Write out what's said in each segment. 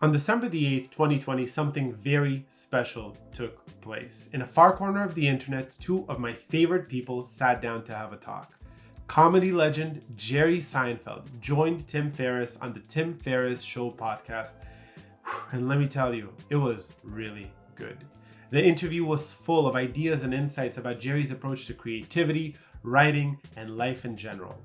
On December the 8th, 2020, something very special took place. In a far corner of the internet, two of my favorite people sat down to have a talk. Comedy legend Jerry Seinfeld joined Tim Ferris on the Tim Ferris Show Podcast. And let me tell you, it was really good. The interview was full of ideas and insights about Jerry's approach to creativity, writing, and life in general.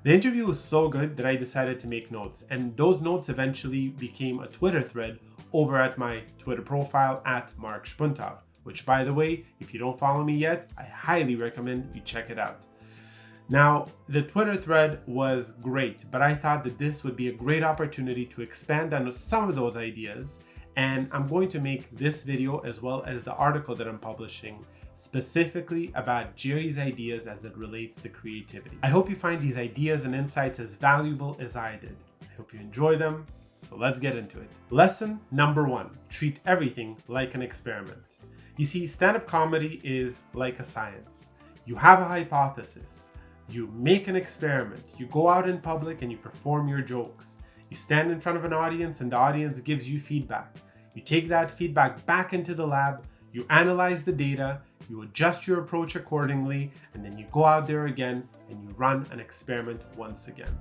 The interview was so good that I decided to make notes, and those notes eventually became a Twitter thread over at my Twitter profile at Mark Spuntov, which, by the way, if you don't follow me yet, I highly recommend you check it out. Now, the Twitter thread was great, but I thought that this would be a great opportunity to expand on some of those ideas, and I'm going to make this video as well as the article that I'm publishing specifically about Jerry's ideas as it relates to creativity. I hope you find these ideas and insights as valuable as I did. I hope you enjoy them, so let's get into it. Lesson number 1, treat everything like an experiment. You see, stand-up comedy is like a science. You have a hypothesis, you make an experiment, you go out in public and you perform your jokes. You stand in front of an audience and the audience gives you feedback. You take that feedback back into the lab, you analyze the data, you adjust your approach accordingly, and then you go out there again and you run an experiment once again.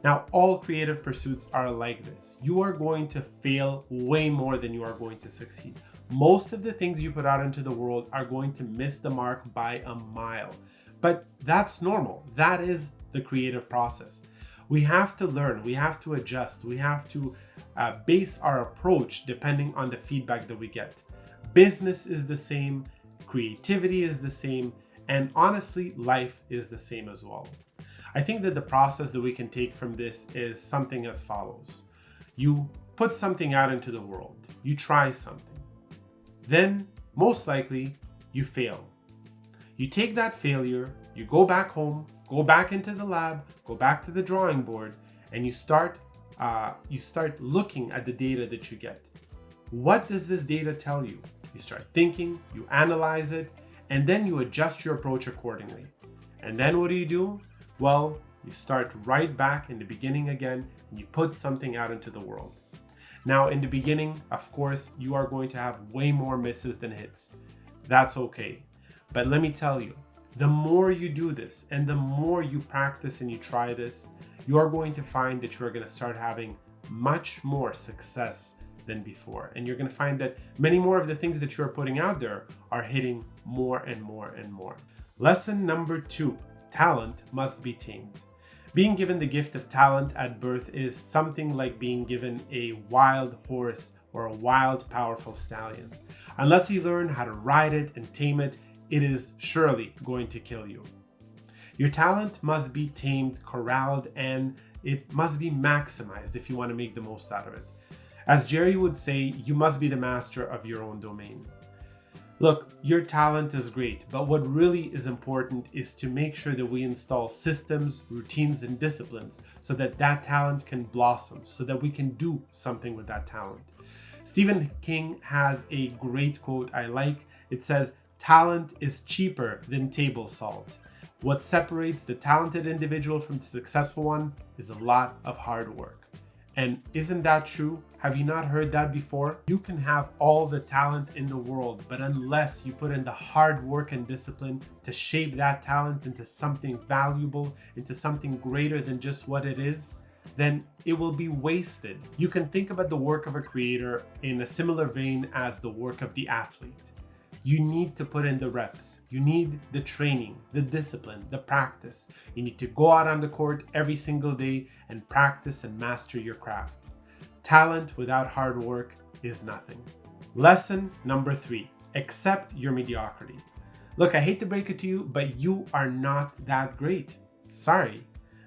Now, all creative pursuits are like this. You are going to fail way more than you are going to succeed. Most of the things you put out into the world are going to miss the mark by a mile. But that's normal. That is the creative process. We have to learn, we have to adjust, we have to base our approach depending on the feedback that we get. Business is the same, creativity is the same, and honestly, life is the same as well. I think that the process that we can take from this is something as follows. You put something out into the world, you try something, then most likely you fail. You take that failure, you go back home, go back into the lab, go back to the drawing board, and you start looking at the data that you get. What does this data tell you? You start thinking, you analyze it, and then you adjust your approach accordingly. And then what do? Well, you start right back in the beginning again, and you put something out into the world. Now, in the beginning, of course, you are going to have way more misses than hits. That's okay. But let me tell you, the more you do this and the more you practice and you try this, you are going to find that you're going to start having much more success than before. And you're going to find that many more of the things that you're putting out there are hitting more and more and more. Lesson number 2, talent must be tamed. Being given the gift of talent at birth is something like being given a wild horse or a wild, powerful stallion. Unless you learn how to ride it and tame it, it is surely going to kill you. Your talent must be tamed, corralled, and it must be maximized if you want to make the most out of it. As Jerry would say, you must be the master of your own domain. Look, your talent is great, but what really is important is to make sure that we install systems, routines, and disciplines so that that talent can blossom, so that we can do something with that talent. Stephen King has a great quote I like. It says, "Talent is cheaper than table salt." What separates the talented individual from the successful one is a lot of hard work. And isn't that true? Have you not heard that before? You can have all the talent in the world, but unless you put in the hard work and discipline to shape that talent into something valuable, into something greater than just what it is, then it will be wasted. You can think about the work of a creator in a similar vein as the work of the athlete. You need to put in the reps. You need the training, the discipline, the practice. You need to go out on the court every single day and practice and master your craft. Talent without hard work is nothing. Lesson number 3, accept your mediocrity. Look, I hate to break it to you, but you are not that great. Sorry.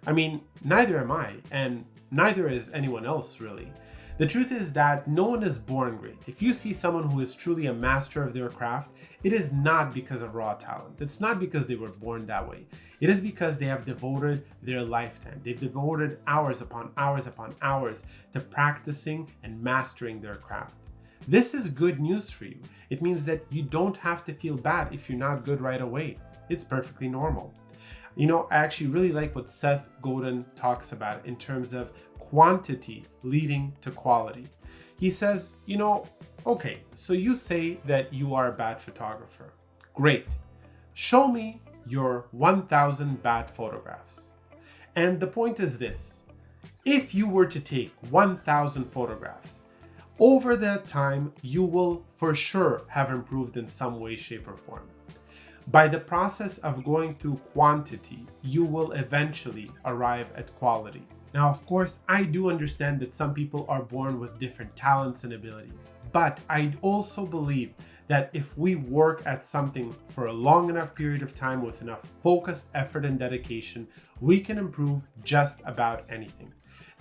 I mean, neither am I, and neither is anyone else really. The truth is that no one is born great. If you see someone who is truly a master of their craft, it is not because of raw talent. It's not because they were born that way. It is because they have devoted their lifetime. They've devoted hours upon hours upon hours to practicing and mastering their craft. This is good news for you. It means that you don't have to feel bad if you're not good right away. It's perfectly normal. You know, I actually really like what Seth Godin talks about in terms of quantity leading to quality. He says, okay, so you say that you are a bad photographer. Great. Show me your 1,000 bad photographs. And the point is this: if you were to take 1,000 photographs, over that time, you will for sure have improved in some way, shape, or form. By the process of going through quantity, you will eventually arrive at quality. Now, of course, I do understand that some people are born with different talents and abilities, but I also believe that if we work at something for a long enough period of time with enough focused effort and dedication, we can improve just about anything.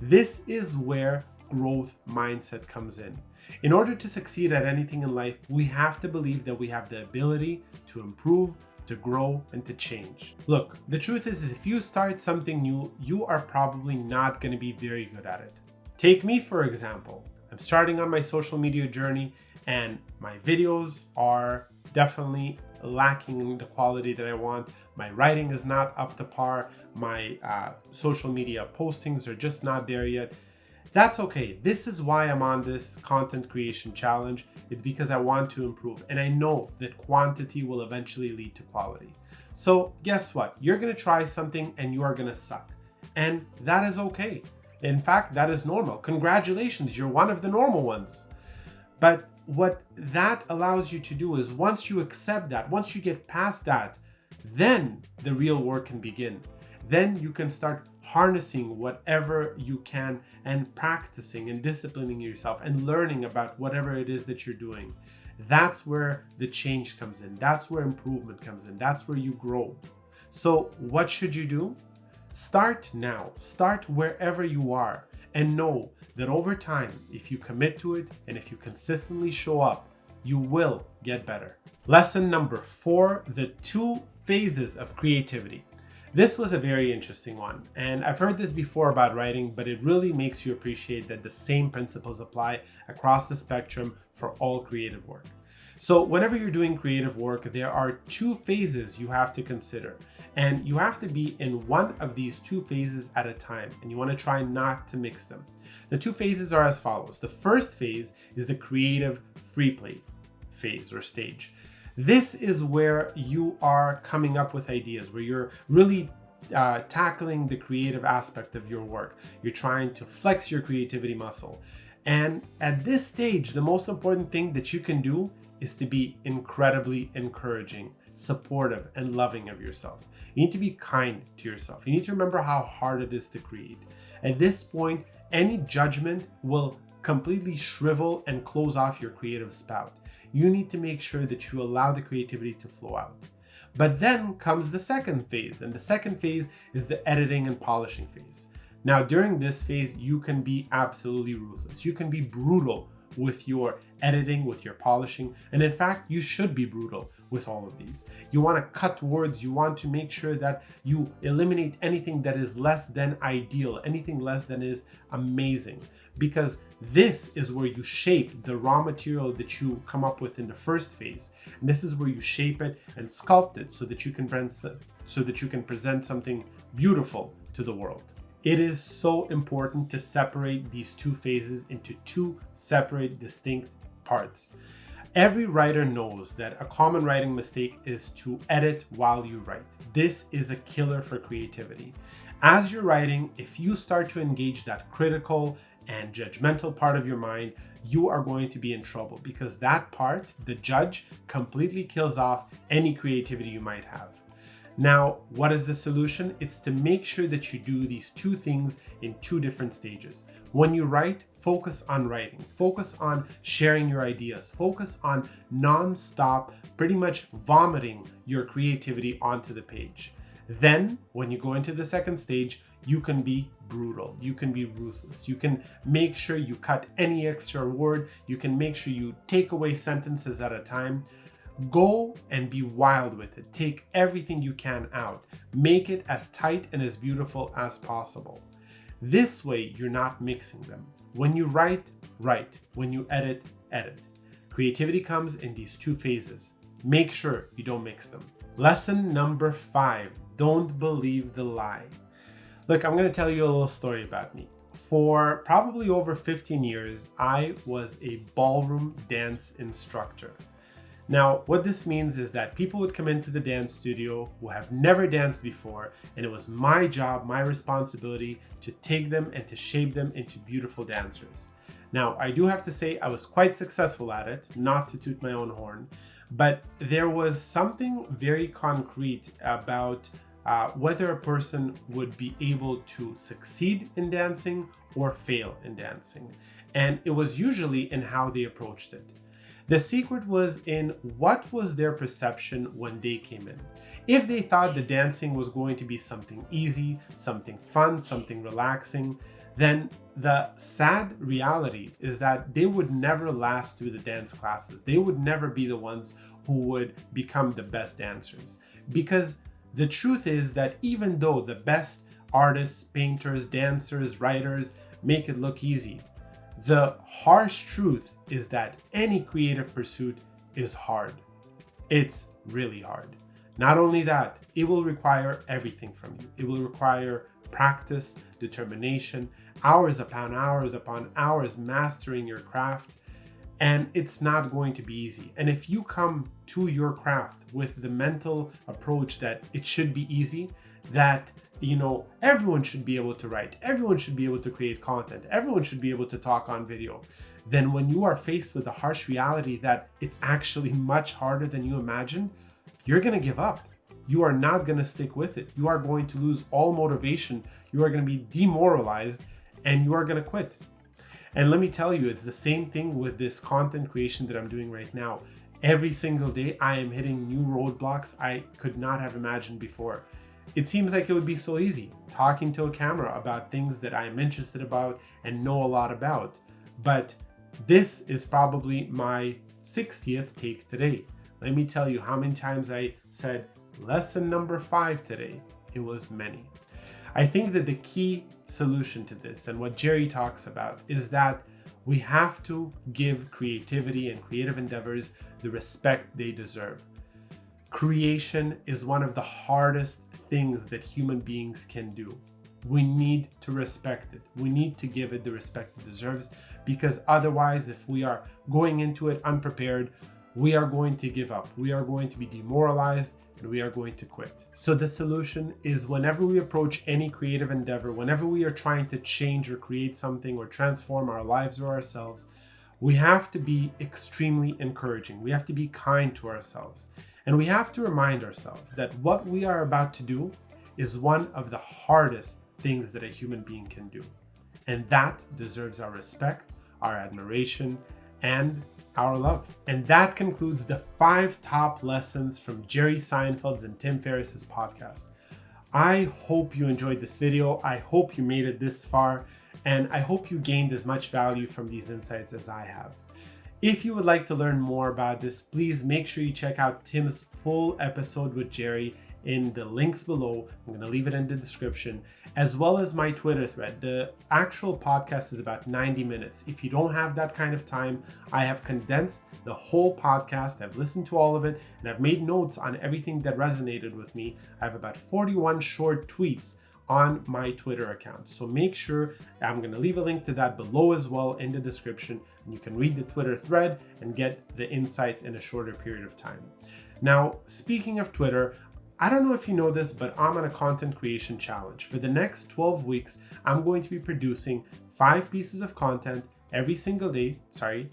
This is where growth mindset comes in. In order to succeed at anything in life, we have to believe that we have the ability to improve, to grow, and to change. Look, the truth is if you start something new, you are probably not going to be very good at it. Take me, for example. I'm starting on my social media journey, and my videos are definitely lacking in the quality that I want. My writing is not up to par. My social media postings are just not there yet. That's okay. This is why I'm on this content creation challenge. It's because I want to improve, and I know that quantity will eventually lead to quality. So guess what? You're going to try something and you are going to suck. And that is okay. In fact, that is normal. Congratulations, you're one of the normal ones. But what that allows you to do is once you accept that, once you get past that, then the real work can begin. Then you can start harnessing whatever you can and practicing and disciplining yourself and learning about whatever it is that you're doing. That's where the change comes in. That's where improvement comes in. That's where you grow. So what should you do? Start now. Start wherever you are, and know that over time, if you commit to it and if you consistently show up, you will get better. Lesson number 4, the 2 phases of creativity. This was a very interesting one, and I've heard this before about writing, but it really makes you appreciate that the same principles apply across the spectrum for all creative work. So whenever you're doing creative work, there are 2 phases you have to consider, and you have to be in one of these 2 phases at a time, and you want to try not to mix them. The 2 phases are as follows. The first phase is the creative free play phase or stage. This is where you are coming up with ideas, where you're really tackling the creative aspect of your work. You're trying to flex your creativity muscle. And at this stage, the most important thing that you can do is to be incredibly encouraging, supportive, and loving of yourself. You need to be kind to yourself. You need to remember how hard it is to create. At this point, any judgment will completely shrivel and close off your creative spout. You need to make sure that you allow the creativity to flow out. But then comes the second phase, and the second phase is the editing and polishing phase. Now, during this phase, you can be absolutely ruthless. You can be brutal with your editing, with your polishing, and in fact, you should be brutal with all of these. You want to cut words. You want to make sure that you eliminate anything that is less than ideal, anything less than is amazing, because this is where you shape the raw material that you come up with in the first phase. And this is where you shape it and sculpt it so that you can present something beautiful to the world. It is so important to separate these 2 phases into 2 separate, distinct parts. Every writer knows that a common writing mistake is to edit while you write. This is a killer for creativity. As you're writing, if you start to engage that critical and judgmental part of your mind, you are going to be in trouble, because that part, the judge, completely kills off any creativity you might have. Now, what is the solution? It's to make sure that you do these 2 things in 2 different stages. When you write, focus on writing. Focus on sharing your ideas. Focus on non-stop, pretty much vomiting your creativity onto the page. Then, when you go into the second stage, you can be brutal. You can be ruthless. You can make sure you cut any extra word. You can make sure you take away sentences at a time. Go and be wild with it. Take everything you can out. Make it as tight and as beautiful as possible. This way, you're not mixing them. When you write, write. When you edit, edit. Creativity comes in these 2 phases. Make sure you don't mix them. Lesson number 5, don't believe the lie. Look, I'm going to tell you a little story about me. For probably over 15 years, I was a ballroom dance instructor. Now, what this means is that people would come into the dance studio who have never danced before, and it was my job, my responsibility to take them and to shape them into beautiful dancers. Now, I do have to say I was quite successful at it, not to toot my own horn, but there was something very concrete about whether a person would be able to succeed in dancing or fail in dancing. And it was usually in how they approached it. The secret was in what was their perception when they came in. If they thought the dancing was going to be something easy, something fun, something relaxing, then the sad reality is that they would never last through the dance classes. They would never be the ones who would become the best dancers. Because the truth is that even though the best artists, painters, dancers, writers make it look easy, the harsh truth is that any creative pursuit is hard. It's really hard. Not only that, it will require everything from you. It will require practice, determination, hours upon hours mastering your craft. And it's not going to be easy. And if you come to your craft with the mental approach that it should be easy, that, everyone should be able to write, everyone should be able to create content, everyone should be able to talk on video, then when you are faced with the harsh reality that it's actually much harder than you imagine, you're going to give up. You are not going to stick with it. You are going to lose all motivation. You are going to be demoralized and you are going to quit. And let me tell you, it's the same thing with this content creation that I'm doing right now. Every single day, I am hitting new roadblocks I could not have imagined before. It seems like it would be so easy, talking to a camera about things that I am interested about and know a lot about. But this is probably my 60th take today. Let me tell you how many times I said lesson number 5 today. It was many. I think that the key solution to this and what Jerry talks about is that we have to give creativity and creative endeavors the respect they deserve. Creation is one of the hardest things that human beings can do. We need to respect it. We need to give it the respect it deserves, because otherwise, if we are going into it unprepared, we are going to give up. We are going to be demoralized and we are going to quit. So the solution is, whenever we approach any creative endeavor, whenever we are trying to change or create something or transform our lives or ourselves, we have to be extremely encouraging. We have to be kind to ourselves. And we have to remind ourselves that what we are about to do is one of the hardest things that a human being can do. And that deserves our respect, our admiration, and our love. And that concludes the 5 top lessons from Jerry Seinfeld's and Tim Ferris's podcast. I hope you enjoyed this video. I hope you made it this far, and I hope you gained as much value from these insights as I have. If you would like to learn more about this, please make sure you check out Tim's full episode with Jerry in the links below. I'm going to leave it in the description, as well as my Twitter thread. The actual podcast is about 90 minutes. If you don't have that kind of time, I have condensed the whole podcast. I've listened to all of it, and I've made notes on everything that resonated with me. I have about 41 short tweets on my Twitter account. So make sure, I'm going to leave a link to that below as well in the description. And you can read the Twitter thread and get the insights in a shorter period of time. Now, speaking of Twitter, I don't know if you know this, but I'm on a content creation challenge. For the next 12 weeks, I'm going to be producing 5 pieces of content every single day.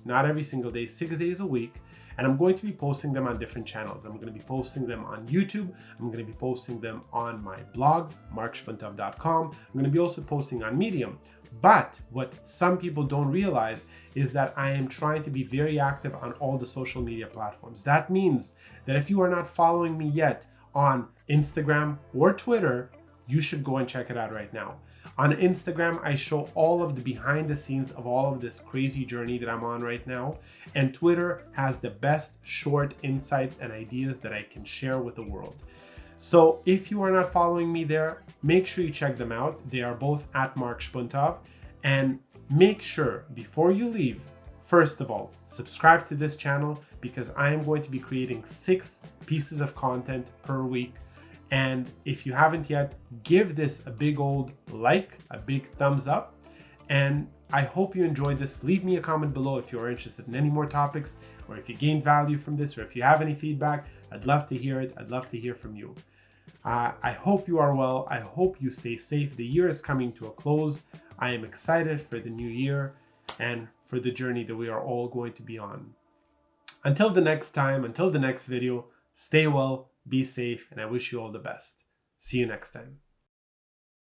Not every single day, 6 days a week. And I'm going to be posting them on different channels. I'm going to be posting them on YouTube. I'm going to be posting them on my blog, markspuntov.com. I'm going to be also posting on Medium. But what some people don't realize is that I am trying to be very active on all the social media platforms. That means that if you are not following me yet on Instagram or Twitter, you should go and check it out right now. On Instagram, I show all of the behind the scenes of all of this crazy journey that I'm on right now. And Twitter has the best short insights and ideas that I can share with the world. So if you are not following me there, make sure you check them out. They are both at Mark Spuntov. And make sure before you leave, first of all, subscribe to this channel, because I am going to be creating 6 pieces of content per week. And if you haven't yet, give this a big old like, a big thumbs up. And I hope you enjoyed this. Leave me a comment below if you're interested in any more topics, or if you gained value from this, or if you have any feedback. I'd love to hear it. I'd love to hear from you. I hope you are well. I hope you stay safe. The year is coming to a close. I am excited for the new year and for the journey that we are all going to be on. Until the next time, until the next video, stay well, be safe, and I wish you all the best. See you next time.